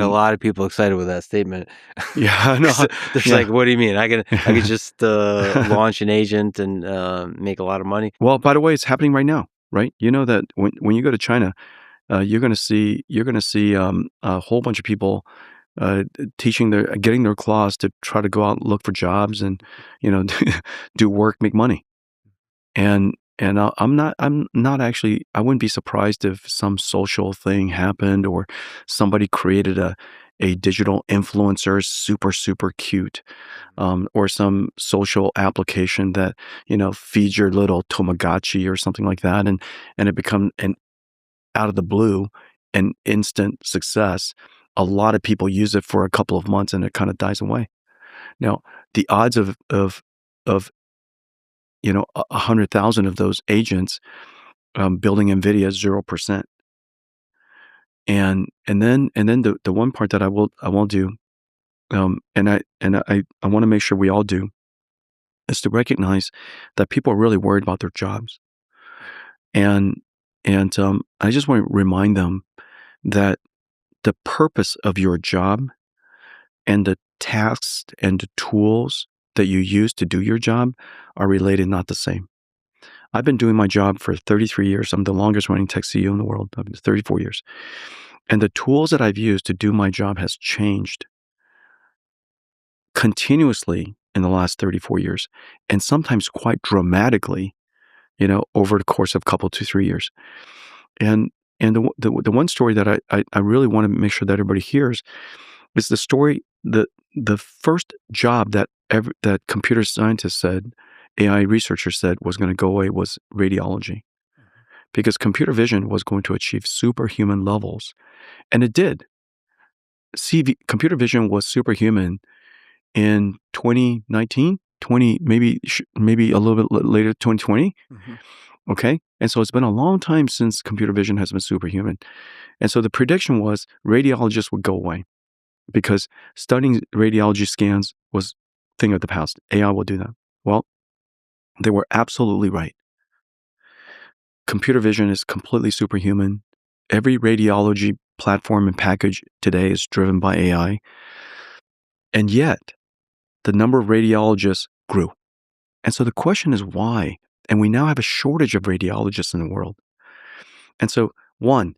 lot of people excited with that statement. Yeah, no, 'Cause they're yeah. like, "What do you mean? I could just launch an agent and make a lot of money?" Well, by the way, it's happening right now, right? You know that when you go to China, you're gonna see a whole bunch of people getting their claws to try to go out and look for jobs and do work, make money. And I'm not actually. I wouldn't be surprised if some social thing happened or somebody created a digital influencer super cute, or some social application that feeds your little Tamagotchi or something like that, and it become an out of the blue an instant success. A lot of people use it for a couple of months and it kind of dies away. Now, the odds of 100,000 of those agents building Nvidia is 0%. And then the one part that I won't do, and I want to make sure we all do, is to recognize that people are really worried about their jobs. And I just want to remind them that the purpose of your job and the tasks and the tools that you use to do your job are related, not the same. I've been doing my job for 33 years. I'm the longest running tech CEO in the world. I've been 34 years. And the tools that I've used to do my job has changed continuously in the last 34 years, and sometimes quite dramatically, over the course of a couple, 2, 3 years. And the one story that I really want to make sure that everybody hears is the story, the first job that computer scientists said, AI researchers said was going to go away was radiology, because computer vision was going to achieve superhuman levels, and it did. Computer vision was superhuman in 2019, maybe a little bit later, 2020. Okay. And so it's been a long time since computer vision has been superhuman. And so the prediction was radiologists would go away because studying radiology scans was a thing of the past. AI will do that. Well, they were absolutely right. Computer vision is completely superhuman. Every radiology platform and package today is driven by AI. And yet the number of radiologists grew. And so the question is why? And we now have a shortage of radiologists in the world. And so, one,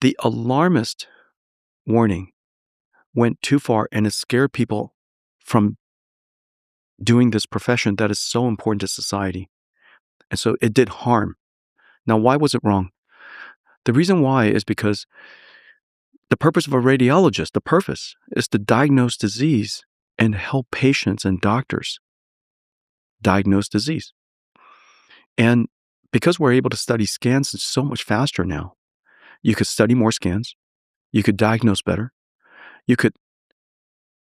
the alarmist warning went too far and it scared people from doing this profession that is so important to society. And so it did harm. Now, why was it wrong? The reason why is because the purpose of a radiologist, the purpose is to diagnose disease and help patients and doctors diagnose disease. And because we're able to study scans so much faster now, you could study more scans, you could diagnose better, you could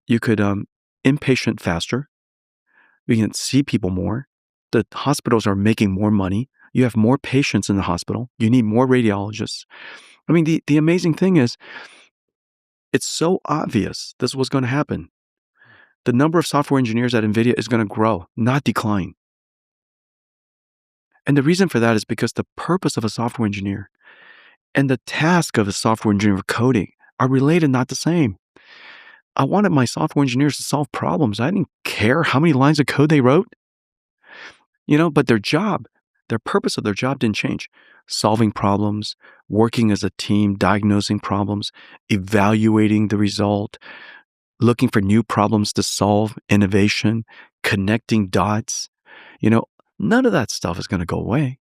inpatient faster, we can see people more. The hospitals are making more money. You have more patients in the hospital. You need more radiologists. I mean, the amazing thing is, it's so obvious this was going to happen. The number of software engineers at Nvidia is going to grow, not decline. And the reason for that is because the purpose of a software engineer and the task of a software engineer for coding are related, not the same. I wanted my software engineers to solve problems. I didn't care how many lines of code they wrote, but their purpose of their job didn't change. Solving problems, working as a team, diagnosing problems, evaluating the result, looking for new problems to solve, innovation, connecting dots. None of that stuff is going to go away.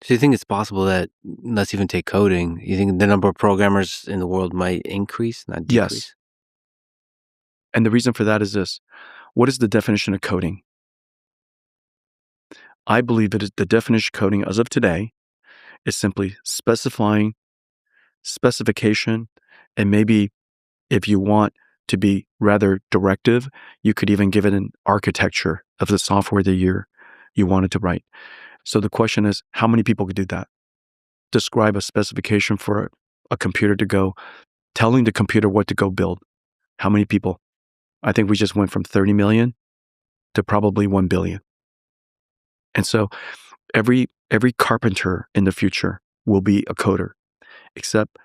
So you think it's possible that, let's even take coding, you think the number of programmers in the world might increase, not decrease? Yes. And the reason for that is this. What is the definition of coding? I believe that the definition of coding as of today is simply specification, and maybe if you want to be rather directive, you could even give it an architecture of the software that you wanted to write. So the question is, how many people could do that? Describe a specification for a computer to go, telling the computer what to go build. How many people? I think we just went from 30 million to probably 1 billion. And so every carpenter in the future will be a coder, except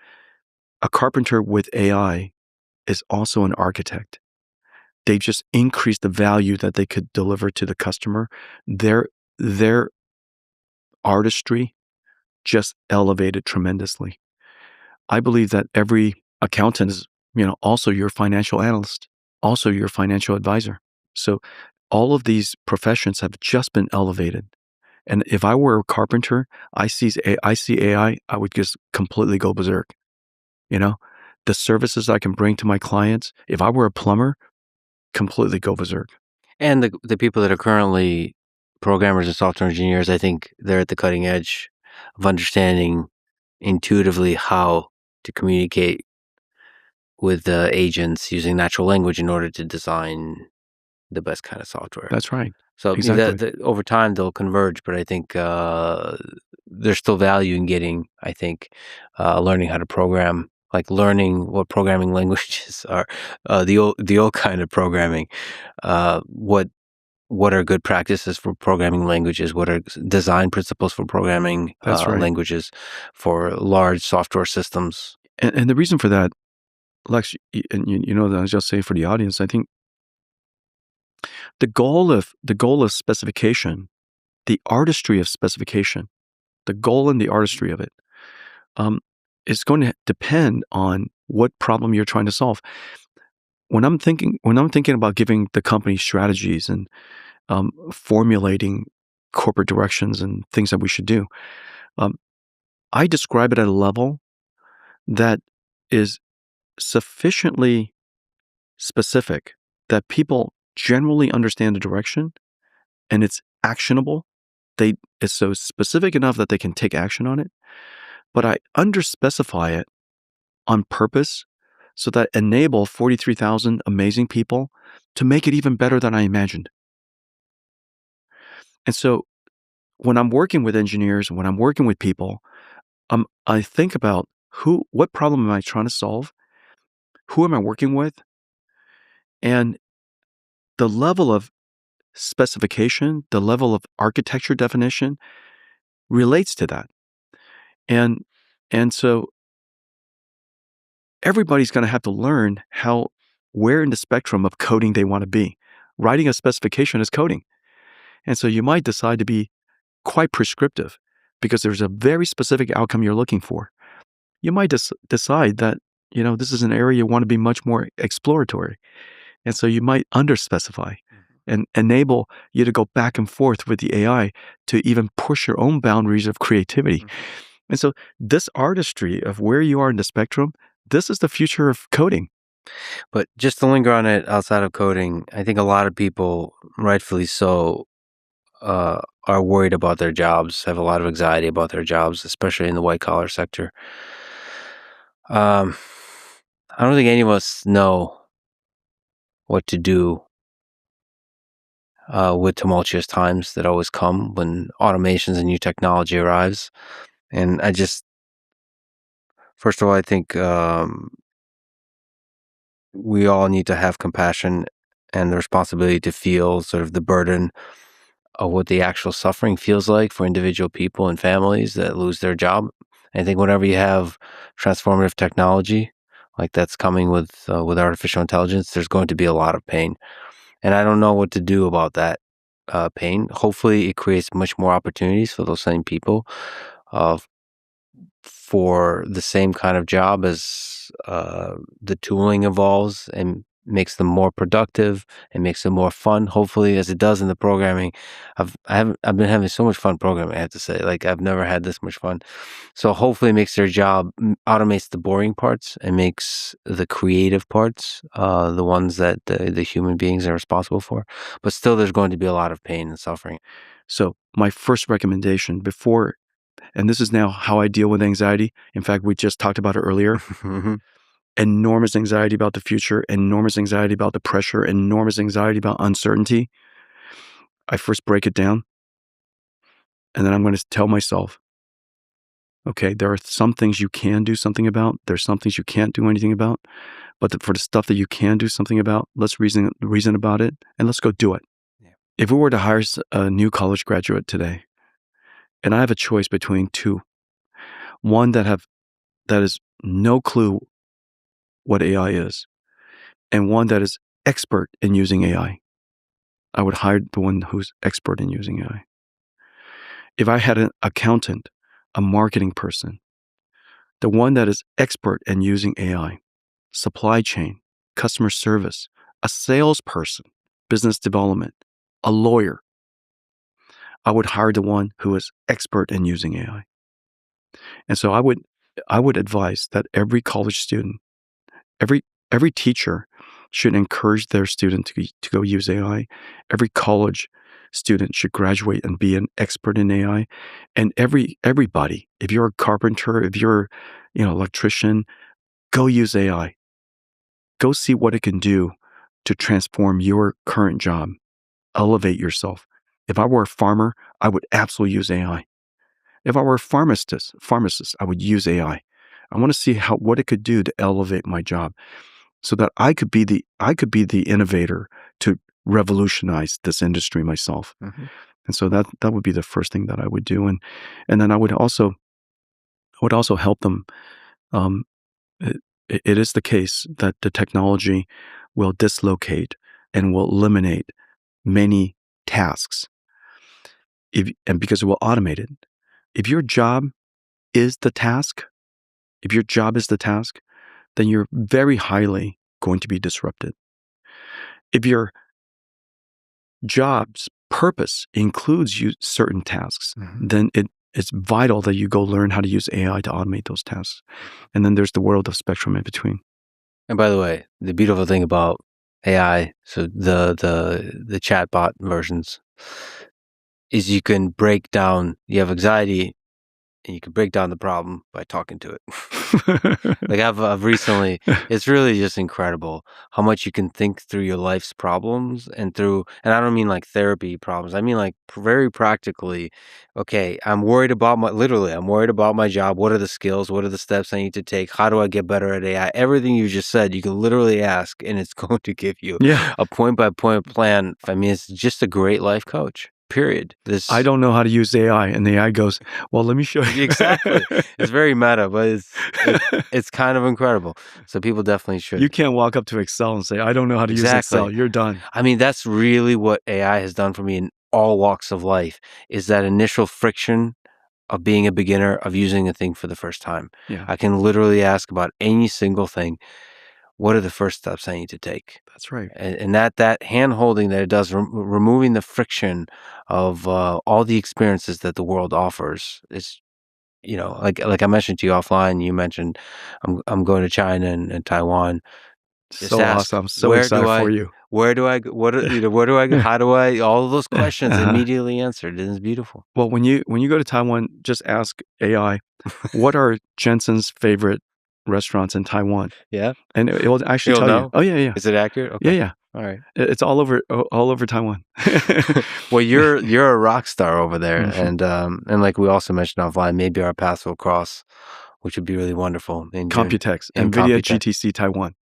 a carpenter with AI is also an architect. They've just increased the value that they could deliver to the customer. Their artistry just elevated tremendously. I believe that every accountant is, also your financial analyst, also your financial advisor. So all of these professions have just been elevated. And if I were a carpenter, I see AI, I would just completely go berserk. You know, the services I can bring to my clients, if I were a plumber, completely go berserk. And the people that are currently programmers and software engineers, I think they're at the cutting edge of understanding intuitively how to communicate with the agents using natural language in order to design the best kind of software. That's right. So Exactly. over time they'll converge, but I think there's still value in getting, I think, learning how to program, like learning what programming languages are, the old kind of programming. What are good practices for programming languages? What are design principles for programming That's right. languages for large software systems? And the reason for that, Lex, and you know, I was just saying for the audience, I think the goal of specification, the artistry of specification, the goal and the artistry of it, um, is going to depend on what problem you're trying to solve. When I'm thinking about giving the company strategies and formulating corporate directions and things that we should do, um, I describe it at a level that is sufficiently specific that people generally understand the direction and it's actionable. It's so specific enough that they can take action on it, but I underspecify it on purpose so that enable 43,000 amazing people to make it even better than I imagined. And so when I'm working with engineers, when I'm working with people, I think about what problem am I trying to solve? Who am I working with? And the level of specification, the level of architecture definition relates to that. And and so everybody's going to have to learn where in the spectrum of coding they want to be. Writing a specification is coding. And so you might decide to be quite prescriptive because there's a very specific outcome you're looking for. You might decide that, this is an area you want to be much more exploratory. And so you might underspecify and enable you to go back and forth with the AI to even push your own boundaries of creativity. And so this artistry of where you are in the spectrum, this is the future of coding. But just to linger on it outside of coding, I think a lot of people, rightfully so, are worried about their jobs, have a lot of anxiety about their jobs, especially in the white collar sector. Um, I don't think any of us know what to do with tumultuous times that always come when automations and new technology arrives. And first of all, I think we all need to have compassion and the responsibility to feel sort of the burden of what the actual suffering feels like for individual people and families that lose their job. I think whenever you have transformative technology like that's coming with artificial intelligence, there's going to be a lot of pain, and I don't know what to do about that pain. Hopefully, it creates much more opportunities for those same people, uh, for the same kind of job as the tooling evolves and makes them more productive and makes them more fun. Hopefully, as it does in the programming, I've been having so much fun programming. I have to say, like I've never had this much fun. So hopefully, it makes their job automates the boring parts and makes the creative parts the ones that the human beings are responsible for. But still, there's going to be a lot of pain and suffering. So my first recommendation and this is now how I deal with anxiety. In fact, we just talked about it earlier. Enormous anxiety about the future, enormous anxiety about the pressure, enormous anxiety about uncertainty. I first break it down, and then I'm going to tell myself, okay, there are some things you can do something about. There's some things you can't do anything about. But for the stuff that you can do something about, let's reason about it, and let's go do it. Yeah. If we were to hire a new college graduate today, and I have a choice between two, one that is no clue what AI is, and one that is expert in using AI. I would hire the one who's expert in using AI. If I had an accountant, a marketing person, the one that is expert in using AI, supply chain, customer service, a salesperson, business development, a lawyer, I would hire the one who is expert in using AI. And so I would advise that every college student, every every teacher should encourage their student to go use AI. Every college student should graduate and be an expert in AI. And everybody, if you're a carpenter, if you're, electrician, go use AI. Go see what it can do to transform your current job. Elevate yourself. If I were a farmer, I would absolutely use AI. If I were a pharmacist, I would use AI. I want to see what it could do to elevate my job, so that I could be the innovator to revolutionize this industry myself. Mm-hmm. And so that would be the first thing that I would do, and then I would also help them. Um, it, it is the case that the technology will dislocate and will eliminate many tasks, and because it will automate it. If your job is the task, then you're very highly going to be disrupted. If your job's purpose includes certain tasks, Mm-hmm. then it's vital that you go learn how to use AI to automate those tasks. And then there's the world of spectrum in between. And by the way, the beautiful thing about AI, so the chatbot versions, is you can break down. You have anxiety, and you can break down the problem by talking to it. Like I've recently, it's really just incredible how much you can think through your life's problems and I don't mean like therapy problems. I mean like very practically, okay, I'm worried about my job. What are the skills? What are the steps I need to take? How do I get better at AI? Everything you just said, you can literally ask and it's going to give you Yeah. a point by point plan. I mean, it's just a great life coach. Period. I don't know how to use AI, and the AI goes, well, let me show you. Exactly. It's very meta, but it's kind of incredible. So people definitely should. You can't walk up to Excel and say, I don't know how to use Exactly. Excel. You're done. I mean, that's really what AI has done for me in all walks of life, is that initial friction of being a beginner, of using a thing for the first time. Yeah, I can literally ask about any single thing. What are the first steps I need to take? that's right. And that hand holding that it does, removing the friction of all the experiences that the world offers is, like I mentioned to you offline, you mentioned I'm going to China and Taiwan. Just So ask, awesome. I'm so excited for you. where do I go? Where do I go? How do I? All of those questions Uh-huh. immediately answered. It's beautiful. Well, when you go to Taiwan, just ask AI, what are Jensen's favorite restaurants in Taiwan? Yeah, And it will actually you'll tell you. know. Oh, yeah, yeah. Is it accurate? Yeah, Okay, yeah. all right. It's all over Taiwan. Well, you're a rock star over there, Mhm. and like we also mentioned offline, maybe our paths will cross, which would be really wonderful in Computex, in Nvidia Computex. GTC Taiwan.